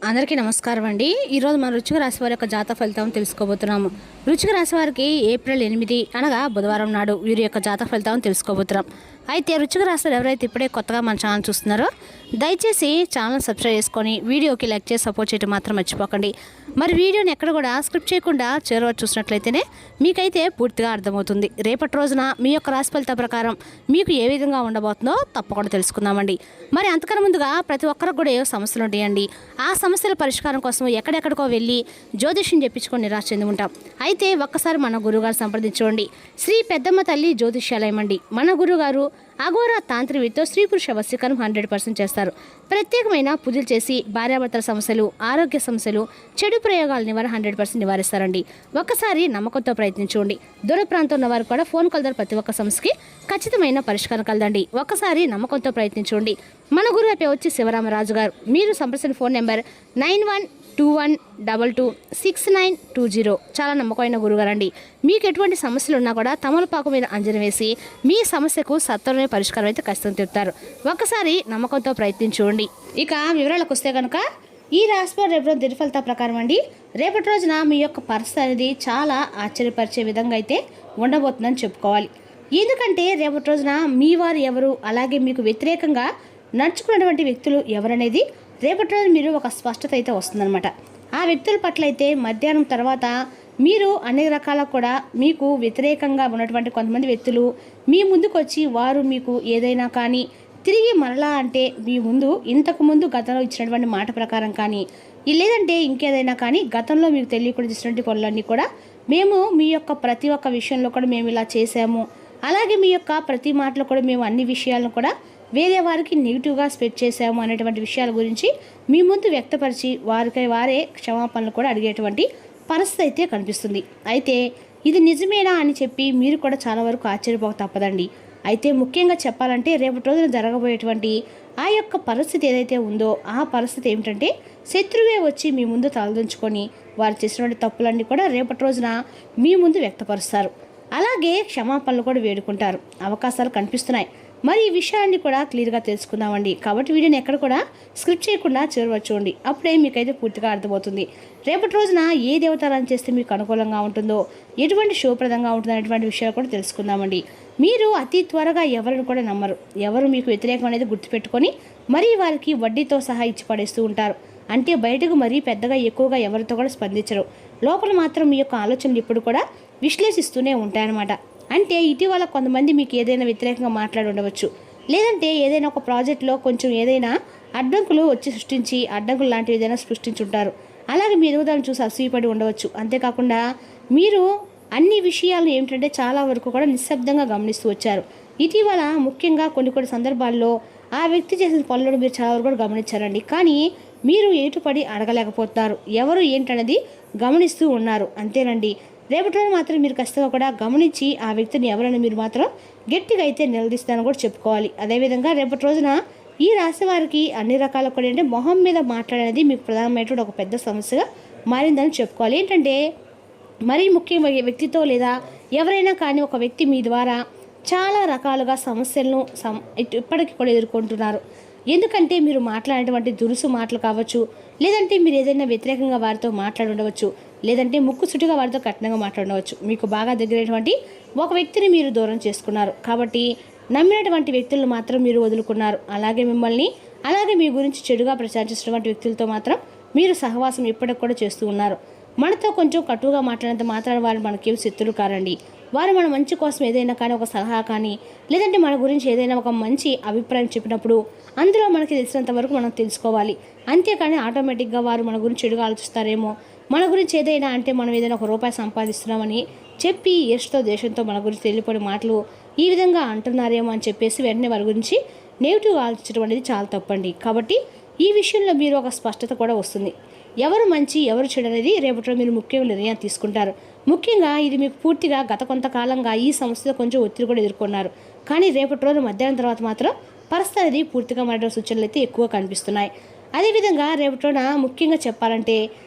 అందరికీ నమస్కారం అండి. ఈరోజు మన వృశ్చిక రాశి వారి యొక్క జాతక ఫలితం తెలుసుకోబోతున్నాము. వృశ్చిక రాశి వారికి ఏప్రిల్ 8 అనగా బుధవారం నాడు వీరి యొక్క జాతక ఫలితం తెలుసుకోబోతున్నాం. అయితే వృశ్చిక రాశి ఎవరైతే ఇప్పుడే కొత్తగా మన ఛానల్ చూస్తున్నారో దయచేసి ఛానల్ సబ్స్క్రైబ్ చేసుకొని వీడియోకి లైక్ చేసి సపోర్ట్ చేయడం మాత్రం మర్చిపోకండి. మరి వీడియోని ఎక్కడ కూడా స్క్రిప్ట్ చేయకుండా చివరి చూసినట్లయితేనే మీకైతే పూర్తిగా అర్థమవుతుంది. రేపటి రోజున మీ యొక్క రాశి ఫలిత ప్రకారం మీకు ఏ విధంగా ఉండబోతుందో తప్పకుండా తెలుసుకుందామండి. మరి అంతకన్నా ముందుగా ప్రతి ఒక్కరికి కూడా ఏ సమస్యలు ఉంటాయండి. ఆ సమస్యల పరిష్కారం కోసం ఎక్కడెక్కడికో వెళ్ళి జ్యోతిష్యం చెప్పించుకొని నిరాశ చెంది ఉంటాం. అయితే ఒక్కసారి మన గురువుగారు సంప్రదించుకోండి. శ్రీ పెద్దమ్మ తల్లి జ్యోతిష్యాలయం అండి. మన గురుగారు అఘోర తాంత్రికతో స్త్రీ పురుష వశీకరణం 100% చేస్తారు. ప్రత్యేకమైన పూజలు చేసి భార్యాభర్తల సమస్యలు, ఆరోగ్య సమస్యలు, చెడు ప్రయోగాల నివారణ 100% నివారిస్తారండి. ఒక్కసారి నమ్మకంతో ప్రయత్నించండి. దూర ప్రాంతం ఉన్న వారు కూడా ఫోన్ కాల్ ద్వారా ప్రతి ఒక్క సమస్యకి ఖచ్చితమైన పరిష్కారం కలదండి. ఒక్కసారి నమ్మకంతో ప్రయత్నించండి. మన గురువు వచ్చి శివరామరాజు గారు. మీరు సంప్రదించిన ఫోన్ నెంబర్ 9121226920. చాలా నమ్మకమైన గురుగారండి. మీకు ఎటువంటి సమస్యలు ఉన్నా కూడా తమలపాకు మీద అంజనం వేసి మీ సమస్యకు సత్వరమే పరిష్కారం అయితే ఖచ్చితంగా చెప్తారు. ఒక్కసారి నమ్మకంతో ప్రయత్నించండి. ఇక వివరాలకు వస్తే కనుక ఈ రాశిలో రేపు దినఫలిత ప్రకారం అండి, రేపటి రోజున మీ యొక్క పరిస్థితి అనేది చాలా ఆశ్చర్యపరిచే విధంగా అయితే ఉండబోతుందని చెప్పుకోవాలి. ఎందుకంటే రేపటి రోజున మీ వారు ఎవరు, అలాగే మీకు వ్యతిరేకంగా నడుచుకున్నటువంటి వ్యక్తులు ఎవరనేది రేపటి రోజు మీరు ఒక స్పష్టత అయితే వస్తుందన్నమాట. ఆ వ్యక్తుల పట్ల అయితే మధ్యాహ్నం తర్వాత మీరు అన్ని రకాల కూడా మీకు వ్యతిరేకంగా ఉన్నటువంటి కొంతమంది వ్యక్తులు మీ ముందుకు వచ్చి వారు మీకు ఏదైనా కానీ తిరిగి మరలా అంటే మీ ముందు ఇంతకుముందు గతంలో ఇచ్చినటువంటి మాట ప్రకారం కానీ లేదంటే ఇంకేదైనా కానీ గతంలో మీకు తెలియకుండా చేసినటువంటి పనులన్నీ కూడా మేము మీ యొక్క ప్రతి ఒక్క విషయంలో కూడా మేము ఇలా చేసాము, అలాగే మీ యొక్క ప్రతి మాటలో కూడా మేము అన్ని విషయాలను కూడా వేరే వారికి నెగిటివ్గా స్ప్రెడ్ చేసాము అనేటువంటి విషయాల గురించి మీ ముందు వ్యక్తపరిచి వారికి వారే క్షమాపణలు కూడా అడిగేటువంటి పరిస్థితి అయితే కనిపిస్తుంది. అయితే ఇది నిజమేనా అని చెప్పి మీరు కూడా చాలా వరకు ఆశ్చర్యపోక తప్పదండి. అయితే ముఖ్యంగా చెప్పాలంటే రేపటి రోజున జరగబోయేటువంటి ఆ యొక్క పరిస్థితి ఏదైతే ఉందో ఆ పరిస్థితి ఏమిటంటే శత్రువే వచ్చి మీ ముందు తలదించుకొని వారు చేసినటువంటి తప్పులన్నీ కూడా రేపటి రోజున మీ ముందు వ్యక్తపరుస్తారు. అలాగే క్షమాపణలు కూడా వేడుకుంటారు. అవకాశాలు కనిపిస్తున్నాయి. మరి ఈ విషయాన్ని కూడా క్లియర్గా తెలుసుకుందామండి. కాబట్టి వీడియోని ఎక్కడ కూడా స్క్రిప్ట్ చేయకుండా చూడండి. అప్పుడే మీకైతే పూర్తిగా అర్థమవుతుంది. రేపటి రోజున ఏ దేవతారాధన చేస్తే మీకు అనుకూలంగా ఉంటుందో, ఎటువంటి శుభప్రదంగా ఉంటుందో అనేటువంటి విషయాలు కూడా తెలుసుకుందామండి. మీరు అతి త్వరగా ఎవరిని కూడా నమ్మరు. ఎవరు మీకు వ్యతిరేకం అనేది గుర్తుపెట్టుకొని మరీ వారికి వడ్డీతో సహా ఇచ్చి పడేస్తూ ఉంటారు. అంటే బయటకు మరీ పెద్దగా ఎక్కువగా ఎవరితో కూడా స్పందించరు. లోపల మాత్రం మీ యొక్క ఆలోచనలు ఇప్పుడు కూడా విశ్లేషిస్తూనే ఉంటాయన్నమాట. అంటే ఇటీవల కొంతమంది మీకు ఏదైనా వ్యతిరేకంగా మాట్లాడి ఉండవచ్చు, లేదంటే ఏదైనా ఒక ప్రాజెక్టులో కొంచెం ఏదైనా అడ్డంకులు వచ్చి సృష్టించి అడ్డంకులు లాంటివి ఏదైనా సృష్టించుంటారు. అలాగే మీ ఎదుగుదలను చూసి అసూయపడి ఉండవచ్చు. అంతేకాకుండా మీరు అన్ని విషయాలు ఏమిటంటే చాలా వరకు కూడా నిశ్శబ్దంగా గమనిస్తూ వచ్చారు. ఇటీవల ముఖ్యంగా కొన్ని సందర్భాల్లో ఆ వ్యక్తి చేసిన పనులను మీరు చాలా వరకు కూడా గమనించారండి. కానీ మీరు ఏటుపడి అడగలేకపోతున్నారు. ఎవరు ఏంటనేది గమనిస్తూ ఉన్నారు. అంతేనండి. రేపటి రోజు మాత్రం మీరు ఖచ్చితంగా కూడా గమనించి ఆ వ్యక్తిని ఎవరైనా మీరు మాత్రం గట్టిగా అయితే నిలదీస్తానని కూడా చెప్పుకోవాలి. అదేవిధంగా రేపటి రోజున ఈ రాశి వారికి అన్ని రకాల కూడా ఏంటంటే మొహం మీద మాట్లాడేది మీకు ప్రధానమైనటువంటి ఒక పెద్ద సమస్యగా మారిందని చెప్పుకోవాలి. ఏంటంటే మరీ ముఖ్యమైన వ్యక్తితో లేదా ఎవరైనా కానీ ఒక వ్యక్తి మీ ద్వారా చాలా రకాలుగా సమస్యలను ఇప్పటికీ కూడా ఎదుర్కొంటున్నారు. ఎందుకంటే మీరు మాట్లాడేటువంటి దురుసు మాటలు కావచ్చు, లేదంటే మీరు ఏదైనా వ్యతిరేకంగా వారితో మాట్లాడి ఉండవచ్చు, లేదంటే ముక్కుసుటిగా వారితో కఠినంగా మాట్లాడవచ్చు. మీకు బాగా దగ్గరైనటువంటి ఒక వ్యక్తిని మీరు దూరం చేసుకున్నారు. కాబట్టి నమ్మినటువంటి వ్యక్తులను మాత్రం మీరు వదులుకున్నారు. అలాగే మీ గురించి చెడుగా ప్రచారించినటువంటి వ్యక్తులతో మాత్రం మీరు సహవాసం ఇప్పటికి కూడా చేస్తూ ఉన్నారు. మనతో కొంచెం కటువుగా మాట్లాడినంత మాత్రాన వారు మనకేం శత్రులు కారండి. వారు మన మంచి కోసం ఏదైనా కానీ ఒక సలహా కానీ లేదంటే మన గురించి ఏదైనా ఒక మంచి అభిప్రాయం చెప్పినప్పుడు అందులో మనకి తెలిసినంత వరకు మనం తెలుసుకోవాలి. అంతేకాని ఆటోమేటిక్గా వారు మన గురించి చెడుగా ఆలోచిస్తారేమో, మన గురించి ఏదైనా అంటే మనం ఏదైనా ఒక రూపాయి సంపాదిస్తున్నామని చెప్పి ఎస్తో దేశంతో మన గురించి తెలియపడి మాటలు ఈ విధంగా అంటున్నారేమో అని చెప్పేసి వెంటనే వారి గురించి నెగిటివ్గా ఆలోచించడం అనేది చాలా తప్పండి. కాబట్టి ఈ విషయంలో మీరు ఒక స్పష్టత కూడా వస్తుంది. ఎవరు మంచి ఎవరు చెడు అనేది రేపటిలో మీరు ముఖ్యమైన నిర్ణయం తీసుకుంటారు. ముఖ్యంగా ఇది మీకు పూర్తిగా గత కొంతకాలంగా ఈ సమస్యలో కొంచెం ఒత్తిడి కూడా ఎదుర్కొన్నారు. కానీ రేపటి రోజు మధ్యాహ్నం తర్వాత మాత్రం పరిస్థితి అనేది పూర్తిగా మారే సూచనలు అయితే ఎక్కువ కనిపిస్తున్నాయి. అదేవిధంగా రేపటి రోజున ముఖ్యంగా చెప్పాలంటే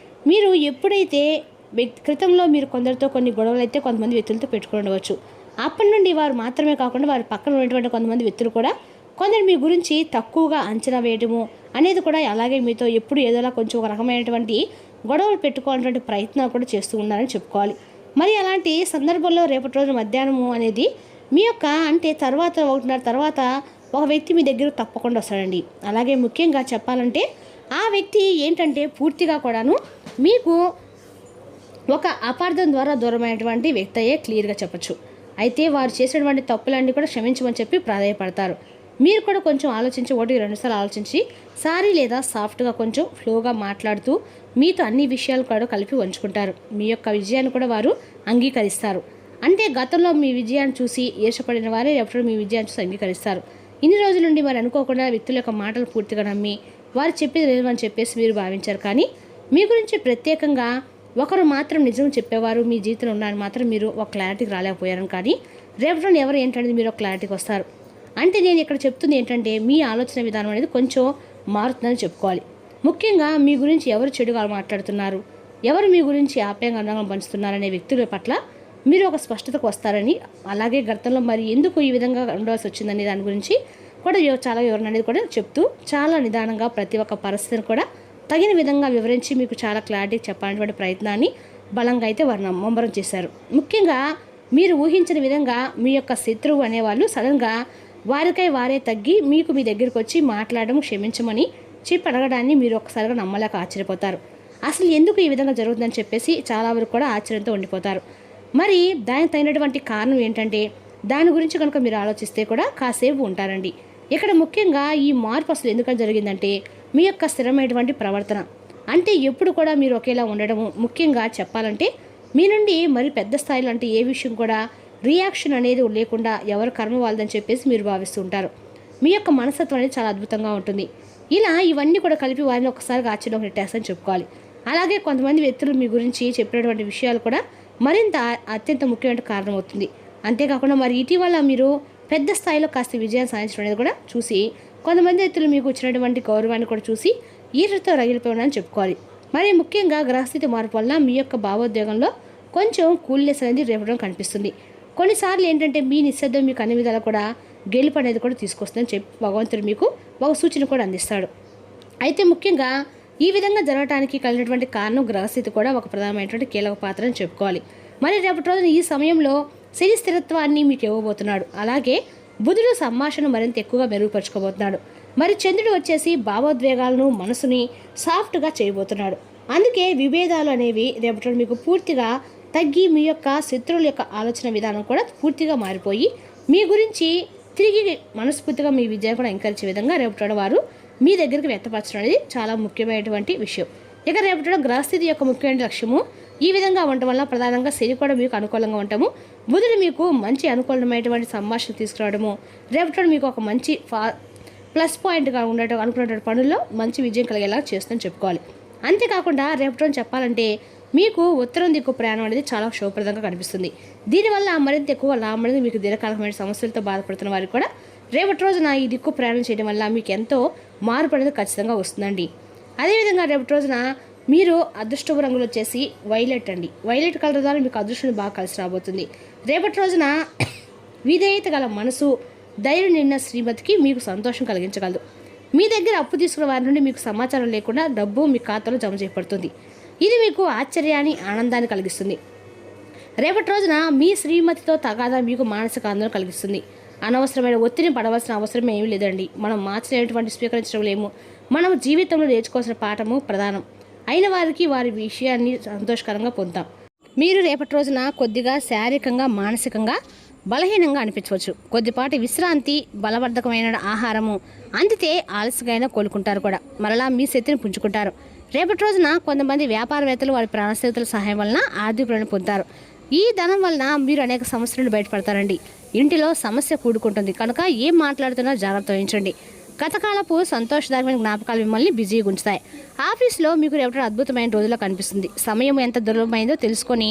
మీరు ఎప్పుడైతే క్రితంలో మీరు కొందరితో కొన్ని గొడవలు అయితే కొంతమంది వ్యక్తులతో పెట్టుకుని ఉండవచ్చు. అప్పటి నుండి వారు మాత్రమే కాకుండా వారి పక్కన ఉన్నటువంటి కొంతమంది వ్యక్తులు కూడా కొందరు మీ గురించి తక్కువగా అంచనా వేయడము అనేది కూడా, అలాగే మీతో ఎప్పుడు ఏదోలా కొంచెం ఒక రకమైనటువంటి గొడవలు పెట్టుకోవాలన్నటువంటి ప్రయత్నాలు కూడా చేస్తూ ఉన్నారని చెప్పుకోవాలి. మరి అలాంటి సందర్భంలో రేపటి రోజు మధ్యాహ్నము అనేది మీ యొక్క అంటే తర్వాత 1:30 తర్వాత ఒక వ్యక్తి మీ దగ్గర తప్పకుండా వస్తాడండి. అలాగే ముఖ్యంగా చెప్పాలంటే ఆ వ్యక్తి ఏంటంటే పూర్తిగా కూడాను మీకు ఒక అపార్థం ద్వారా దూరమైనటువంటి వ్యక్తి అయ్యే క్లియర్గా చెప్పచ్చు. అయితే వారు చేసినటువంటి తప్పులన్నీ కూడా క్షమించమని చెప్పి ప్రాధాయపడతారు. మీరు కూడా కొంచెం ఆలోచించి 1-2 సార్లు ఆలోచించి సారీ లేదా సాఫ్ట్గా కొంచెం ఫ్లోగా మాట్లాడుతూ మీతో అన్ని విషయాలు కూడా కలిపి ఉంచుకుంటారు. మీ యొక్క విజయాన్ని కూడా వారు అంగీకరిస్తారు. అంటే గతంలో మీ విజయాన్ని చూసి ఈర్షపడిన వారే ఎప్పుడు మీ విజయాన్ని చూసి అంగీకరిస్తారు. ఇన్ని రోజుల నుండి మరి అనుకోకుండా వ్యక్తుల యొక్క మాటలు పూర్తిగా నమ్మి వారు చెప్పేది లేదని చెప్పేసి మీరు భావించారు. కానీ మీ గురించి ప్రత్యేకంగా ఒకరు మాత్రం నిజం చెప్పేవారు మీ జీవితంలో ఉన్నారని మాత్రం మీరు ఒక క్లారిటీకి రాలేకపోయారు. కానీ రేపటి ఎవరు ఏంటనేది మీరు ఒక క్లారిటీకి వస్తారు. అంటే నేను ఇక్కడ చెప్తుంది ఏంటంటే మీ ఆలోచన విధానం అనేది కొంచెం మారుతుందని చెప్పుకోవాలి. ముఖ్యంగా మీ గురించి ఎవరు చెడుగా మాట్లాడుతున్నారు, ఎవరు మీ గురించి ఆప్యాయంగా అందంగా పంచుతున్నారనే వ్యక్తుల పట్ల మీరు ఒక స్పష్టతకు వస్తారని, అలాగే గతంలో మరి ఎందుకు ఈ విధంగా ఉండవలసి వచ్చిందనే దాని గురించి కూడా చాలా వివరణ అనేది కూడా చెప్తూ చాలా నిదానంగా ప్రతి ఒక్క పరిస్థితిని కూడా తగిన విధంగా వివరించి మీకు చాలా క్లారిటీ చెప్పాలనేటువంటి ప్రయత్నాన్ని బలంగా అయితే వారు ముమ్మరం చేశారు. ముఖ్యంగా మీరు ఊహించిన విధంగా మీ యొక్క శత్రువు అనేవాళ్ళు సడన్గా వారికై వారే తగ్గి మీకు మీ దగ్గరికి వచ్చి మాట్లాడడం క్షమించమని చెప్పి అడగడాన్ని మీరు ఒక్కసారిగా నమ్మలేక ఆశ్చర్యపోతారు. అసలు ఎందుకు ఈ విధంగా జరుగుతుందని చెప్పేసి చాలా వరకు కూడా ఆశ్చర్యంతో ఉండిపోతారు. మరి దానికి తగినటువంటి కారణం ఏంటంటే దాని గురించి కనుక మీరు ఆలోచిస్తే కూడా కాసేపు ఉంటారండి. ఇక్కడ ముఖ్యంగా ఈ మార్పు అసలు ఎందుకని జరిగిందంటే మీ యొక్క స్థిరమైనటువంటి ప్రవర్తన. అంటే ఎప్పుడు కూడా మీరు ఒకేలా ఉండడము, ముఖ్యంగా చెప్పాలంటే మీ నుండి మరి పెద్ద స్థాయిలో అంటే ఏ విషయం కూడా రియాక్షన్ అనేది లేకుండా ఎవరు కర్మ వాళ్ళదని చెప్పేసి మీరు భావిస్తూ ఉంటారు. మీ యొక్క మనస్తత్వం అనేది చాలా అద్భుతంగా ఉంటుంది. ఇలా ఇవన్నీ కూడా కలిపి వారిని ఒకసారిగా ఆశ్చర్యం నెట్టేస్తని చెప్పుకోవాలి. అలాగే కొంతమంది వ్యక్తులు మీ గురించి చెప్పినటువంటి విషయాలు కూడా మరింత అత్యంత ముఖ్యమైన కారణం అవుతుంది. అంతేకాకుండా మరి ఇటీవల మీరు పెద్ద స్థాయిలో కాస్త విజయం సాధించడం అనేది కూడా చూసి కొంతమంది వ్యక్తులు మీకు వచ్చినటువంటి గౌరవాన్ని కూడా చూసి ఈర్షతో రగిలిపోయినని చెప్పుకోవాలి. మరి ముఖ్యంగా గ్రహస్థితి మార్పు వల్ల మీ యొక్క భావోద్వేగంలో కొంచెం కూల్నెస్ అనేది రేపడం కనిపిస్తుంది. కొన్నిసార్లు ఏంటంటే మీ నిశ్శబ్దం మీకు అన్ని విధాలు కూడా గెలుపు అనేది కూడా తీసుకొస్తుందని చెప్పి భగవంతుడు మీకు ఒక సూచన కూడా అందిస్తాడు. అయితే ముఖ్యంగా ఈ విధంగా జరగడానికి కలిగినటువంటి కారణం గ్రహస్థితి కూడా ఒక ప్రధానమైనటువంటి కీలక పాత్ర అని చెప్పుకోవాలి. మరి రేపటి రోజున ఈ సమయంలో శని స్థిరత్వాన్ని మీకు ఇవ్వబోతున్నాడు. అలాగే బుధుడు సంభాషణ మరింత ఎక్కువగా మెరుగుపరుచుకోబోతున్నాడు. మరి చంద్రుడు వచ్చేసి భావోద్వేగాలను మనసుని సాఫ్ట్గా చేయబోతున్నాడు. అందుకే విభేదాలు అనేవి రేపటి మీకు పూర్తిగా తగ్గి మీ యొక్క శత్రువుల యొక్క ఆలోచన విధానం కూడా పూర్తిగా మారిపోయి మీ గురించి తిరిగి మనస్ఫూర్తిగా మీ విజయం కూడా ఎంకరించే విధంగా రేపటి వారు మీ దగ్గరికి వ్యక్తపరచడం అనేది చాలా ముఖ్యమైనటువంటి విషయం. ఇక రేపటి గ్రహస్థితి యొక్క ముఖ్యమైన లక్ష్యము ఈ విధంగా ఉండటం వల్ల ప్రధానంగా శని కూడా మీకు అనుకూలంగా ఉండటము, బుధుడు మీకు మంచి అనుకూలమైనటువంటి సంభాషణ తీసుకురావడము, రేపటి మీకు ఒక మంచి ప్లస్ పాయింట్గా ఉండటం, అనుకున్నటువంటి పనుల్లో మంచి విజయం కలిగేలా చేస్తుందని చెప్పుకోవాలి. అంతేకాకుండా రేపటి చెప్పాలంటే మీకు ఉత్తరం దిక్కు ప్రయాణం అనేది చాలా శుభప్రదంగా కనిపిస్తుంది. దీనివల్ల మరింత ఎక్కువ లాభం అనేది మీకు దీర్ఘకాలమైన సమస్యలతో బాధపడుతున్న వారికి కూడా రేపటి రోజున ఈ దిక్కు ప్రయాణం చేయడం వల్ల మీకు ఎంతో మార్పు అనేది ఖచ్చితంగా వస్తుందండి. అదేవిధంగా రేపటి రోజున మీరు అదృష్టపు రంగులు వచ్చేసి వైలెట్ అండి. వైలెట్ కలర్ ద్వారా మీకు అదృష్టం బాగా కలిసి రాబోతుంది. రేపటి రోజున విధేయత గల మనసు, ధైర్యం నిన్న శ్రీమతికి మీకు సంతోషం కలిగించగలదు. మీ దగ్గర అప్పు తీసుకున్న వారి నుండి మీకు సమాచారం లేకుండా డబ్బు మీ ఖాతాలో జమ చేయబడుతుంది. ఇది మీకు ఆశ్చర్యాన్ని, ఆనందాన్ని కలిగిస్తుంది. రేపటి రోజున మీ శ్రీమతితో తగాదా మీకు మానసిక ఆందోళన కలిగిస్తుంది. అనవసరమైన ఒత్తిడిని పడవలసిన అవసరం ఏమీ లేదండి. మనం మార్చలేనటువంటి స్వీకరించడం లేము. మనం జీవితంలో నేర్చుకోవాల్సిన పాఠము ప్రధానం అయిన వారికి వారి విషయాన్ని సంతోషకరంగా పొందుతాం. మీరు రేపటి రోజున కొద్దిగా శారీరకంగా, మానసికంగా బలహీనంగా అనిపించవచ్చు. కొద్దిపాటి విశ్రాంతి, బలవర్ధకమైన ఆహారము అందితే ఆలస్యంగా కోలుకుంటారు కూడా. మరలా మీ శక్తిని పుంజుకుంటారు. రేపటి రోజున కొంతమంది వ్యాపారవేత్తలు వారి ప్రాణస్నేహితుల సహాయం వలన ఆర్థిక పొందుతారు. ఈ ధనం వలన మీరు అనేక సమస్యలను బయటపడతారండి. ఇంటిలో సమస్య కూడుకుంటుంది కనుక ఏం మాట్లాడుతున్నా జాగ్రత్త వహించండి. గతకాలపు సంతోషదాయకమైన జ్ఞాపకాలు మిమ్మల్ని బిజీగా ఉంచుతాయి. ఆఫీస్లో మీకు రేపటి అద్భుతమైన రోజుల్లో కనిపిస్తుంది. సమయం ఎంత దుర్లభమైందో తెలుసుకొని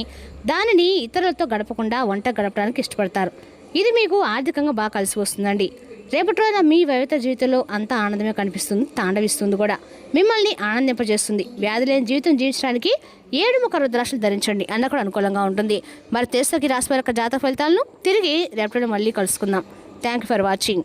దానిని ఇతరులతో గడపకుండా వంట గడపడానికి ఇష్టపడతారు. ఇది మీకు ఆర్థికంగా బాగా కలిసి వస్తుందండి. రేపటి రోజున మీ వైవిత జీవితంలో అంతా ఆనందమే కనిపిస్తుంది, తాండవిస్తుంది కూడా. మిమ్మల్ని ఆనందింపజేస్తుంది. వ్యాధి లేని జీవితం జీవించడానికి 7 ముఖ రుద్రాక్షలు ధరించండి అన్న కూడా అనుకూలంగా ఉంటుంది. మరి తెలుసుకి రాశి వారి జాతక ఫలితాలను తిరిగి రేపటి మళ్ళీ కలుసుకుందాం. Thank you for watching.